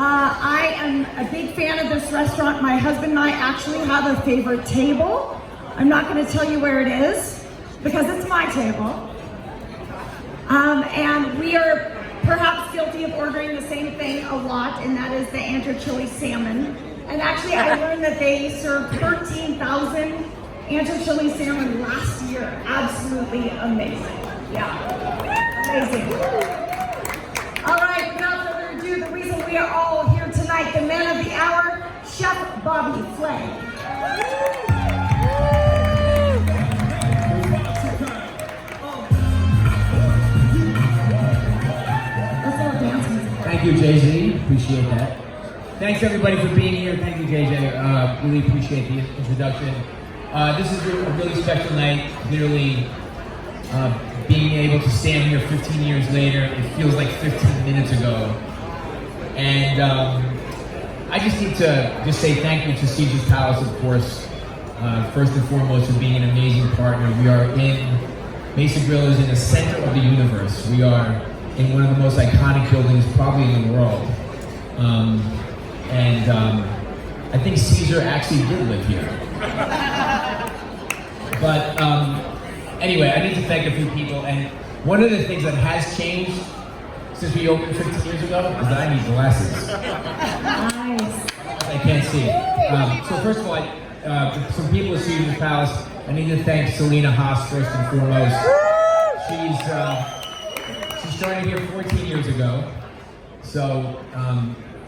I am a big fan of this restaurant. My husband and I actually have a favorite table. I'm not going to tell you where it is because it's my table. And we are perhaps guilty of ordering the same thing a lot, and that is the ancho-chili salmon. And actually, I learned that they served 13,000 ancho-chili salmon last year. Absolutely amazing. Yeah, amazing. All right, without further ado, the reason we are all here tonight, the man of the hour, Chef Bobby Flay. Thank you, JJ. Appreciate that. Thanks everybody for being here. Thank you, JJ. Really appreciate the introduction. This is a really special night. Clearly, being able to stand here 15 years later, it feels like 15 minutes ago. And I just need to say thank you to Caesar's Palace, of course, first and foremost for being an amazing partner. We are Mesa Grill is in the center of the universe. We are in one of the most iconic buildings probably in the world. I think Caesar actually did live here. But anyway, I need to thank a few people, and one of the things that has changed since we opened 15 years ago is that I need glasses. Nice. I can't see. So first of all, some people at Caesar's Palace, I need to thank Selena Haas first and foremost. She started here 14 years ago, so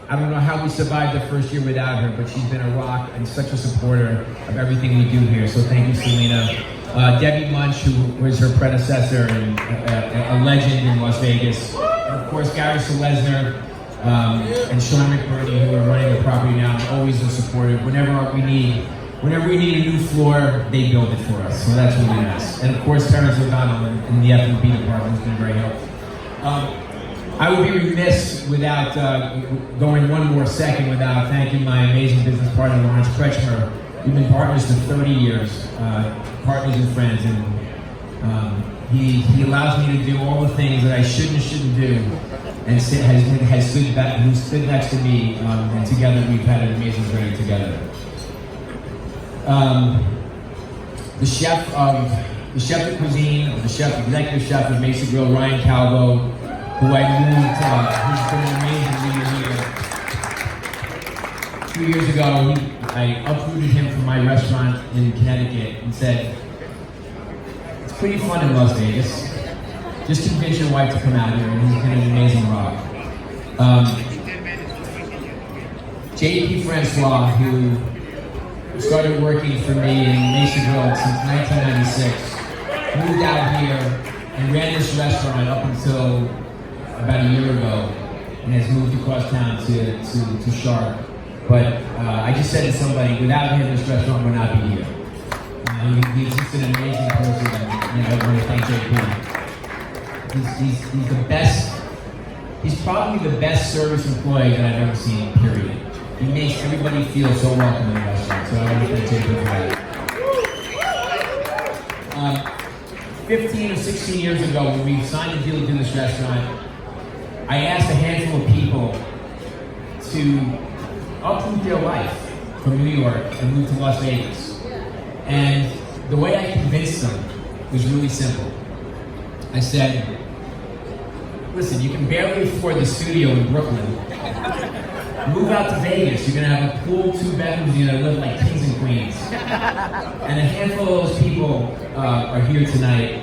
I don't know how we survived the first year without her, but she's been a rock and such a supporter of everything we do here, so thank you, Selena. Debbie Munch, who was her predecessor and a legend in Las Vegas. And of course, Gary Selesner and Sean McBurney, who are running the property now, and always a supporter. Whenever we need a new floor, they build it for us, so that's really nice. And of course, Terrence O'Donnell in the F&B department has been very helpful. I would be remiss without going one more second without thanking my amazing business partner, Lawrence Kretschmer. We've been partners for 30 years, partners and friends, and he allows me to do all the things that I shouldn't do, and has stood next to me, and together we've had an amazing journey together. The chef de cuisine, or the executive chef of Mesa Grill, Ryan Calvo, who I moved, who's been an amazing leader here. 2 years ago, I uprooted him from my restaurant in Connecticut and said, it's pretty fun in Las Vegas. Just convince your wife to come out here, and he's been an amazing rock. J.P. Francois, who started working for me in Mesa Grill since 1996, moved out here and ran this restaurant up until about a year ago, and has moved across town to Sharp. But I just said to somebody, without him, this restaurant would not be here. He's just an amazing person, and I want to thank JP. He's the best. He's probably the best service employee that I've ever seen, period. He makes everybody feel so welcome in the restaurant, so I want to thank JP for that. 15 or 16 years ago, when we signed a deal to do this restaurant, I asked a handful of people to uproot their life from New York and move to Las Vegas. And the way I convinced them was really simple. I said, listen, you can barely afford the studio in Brooklyn. Move out to Vegas. You're gonna have a pool, 2 bedrooms, you're gonna live like kings and queens. And a handful of those people are here tonight,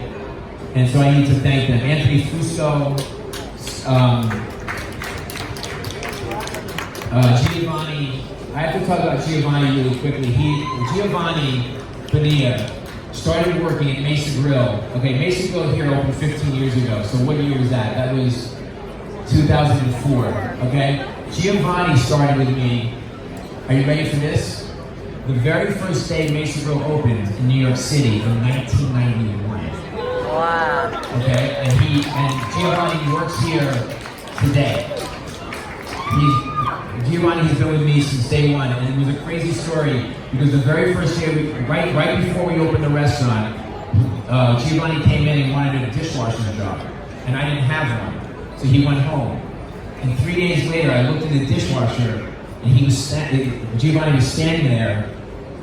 and so I need to thank them. Anthony Fusco, Giovanni. I have to talk about Giovanni really quickly. Giovanni Bonilla started working at Mesa Grill. Okay, Mesa Grill here opened 15 years ago. So what year was that? That was 2004. Okay, Giovanni started with me. Are you ready for this? The very first day Mesa Grill opened in New York City in 1991. Wow. Okay, and Giovanni works here today. Giovanni has been with me since day one, and it was a crazy story because the very first day, right before we opened the restaurant, Giovanni came in and wanted a dishwashing job, and I didn't have one, so he went home. And 3 days later, I looked in the dishwasher, and Giovanni was standing there,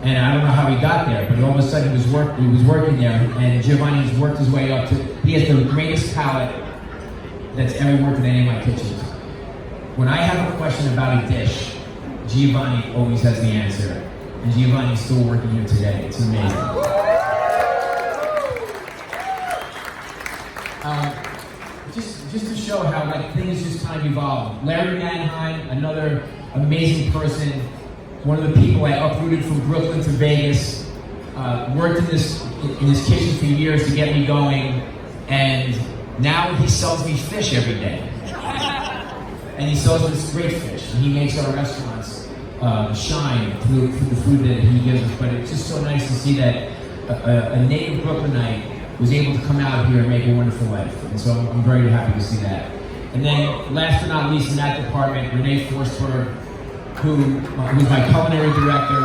and I don't know how he got there, but all of a sudden he was working there, and Giovanni has worked his way up to, he has the greatest palate that's ever worked in any of my kitchens. When I have a question about a dish, Giovanni always has the answer. And Giovanni's still working here today. It's amazing. Just to show how like things just kind of evolve. Larry Mannheim, another amazing person, one of the people I uprooted from Brooklyn to Vegas, worked in this kitchen for years to get me going, and now he sells me fish every day. And he sells us great fish, and he makes our restaurants shine through the food that he gives us. But it's just so nice to see that a native Brooklynite was able to come out here and make a wonderful life. And so I'm very happy to see that. And then last but not least in that department, Renee Forsberg, who's my culinary director.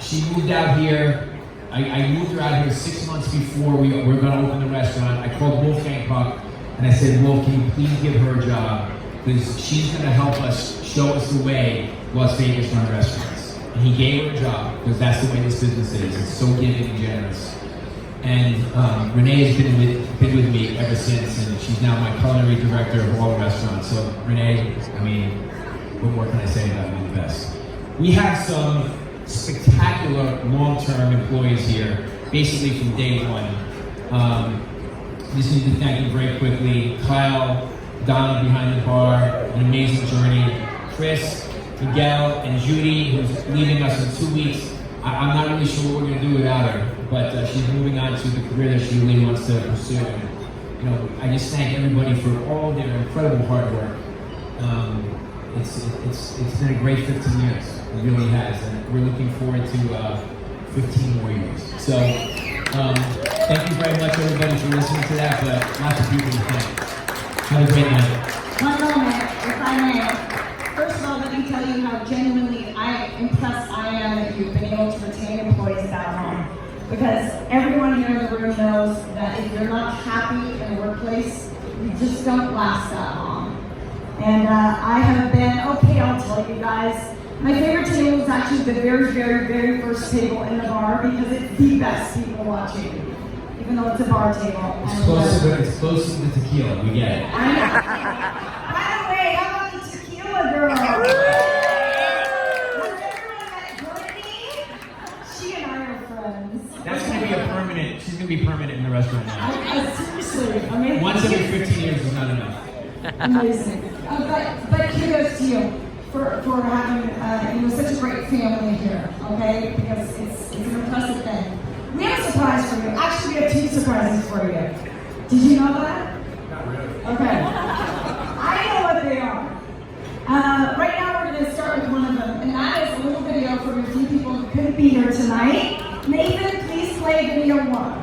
She moved out here. I moved her out here 6 months before we were going to open the restaurant. I called Wolfgang Puck and I said, Wolf, can you please give her a job? Because she's going to help us, show us the way Las Vegas runs restaurants. And he gave her a job because that's the way this business is. It's so giving and generous. And Renee has been with me ever since, and she's now my culinary director of all the restaurants. So Renee, I mean, what more can I say about you? The best. We have some spectacular long-term employees here, basically from day one. Just need to thank them very quickly. Kyle, Donna behind the bar, an amazing journey. Chris, Miguel, and Judy, who's leaving us in 2 weeks. I'm not really sure what we're going to do without her, but she's moving on to the career that she really wants to pursue. And, I just thank everybody for all their incredible hard work. It's been a great 15 years. It really has, and we're looking forward to 15 more years. So, thank you very much, everybody, for listening to that. But lots of people to thank. Have a great night. One moment, if I may. First of all, let me tell you how genuinely impressed I am that you've been able to retain employees that long. Because everyone here in the room knows that if you're not happy in the workplace, you just don't last that long. And I have been, okay, I'll tell you guys, my favorite table is actually the very, very, very first table in the bar because it's the best people watching, even though it's a bar table. It's close to the tequila, we get it. I know. By the way, how about the tequila girl? Was everyone met Brittany? She and I are friends. That's going to be she's going to be permanent in the restaurant now. Seriously, amazing. Once every 15 years is not enough. Amazing. But kudos to you for having such a great family here, okay? Because it's an impressive thing. We have a surprise for you. Actually, we have 2 surprises for you. Did you know that? Not really. Okay. I know what they are. Right now, we're going to start with one of them, and that is a little video from a few people who couldn't be here tonight. Nathan, please play video 1.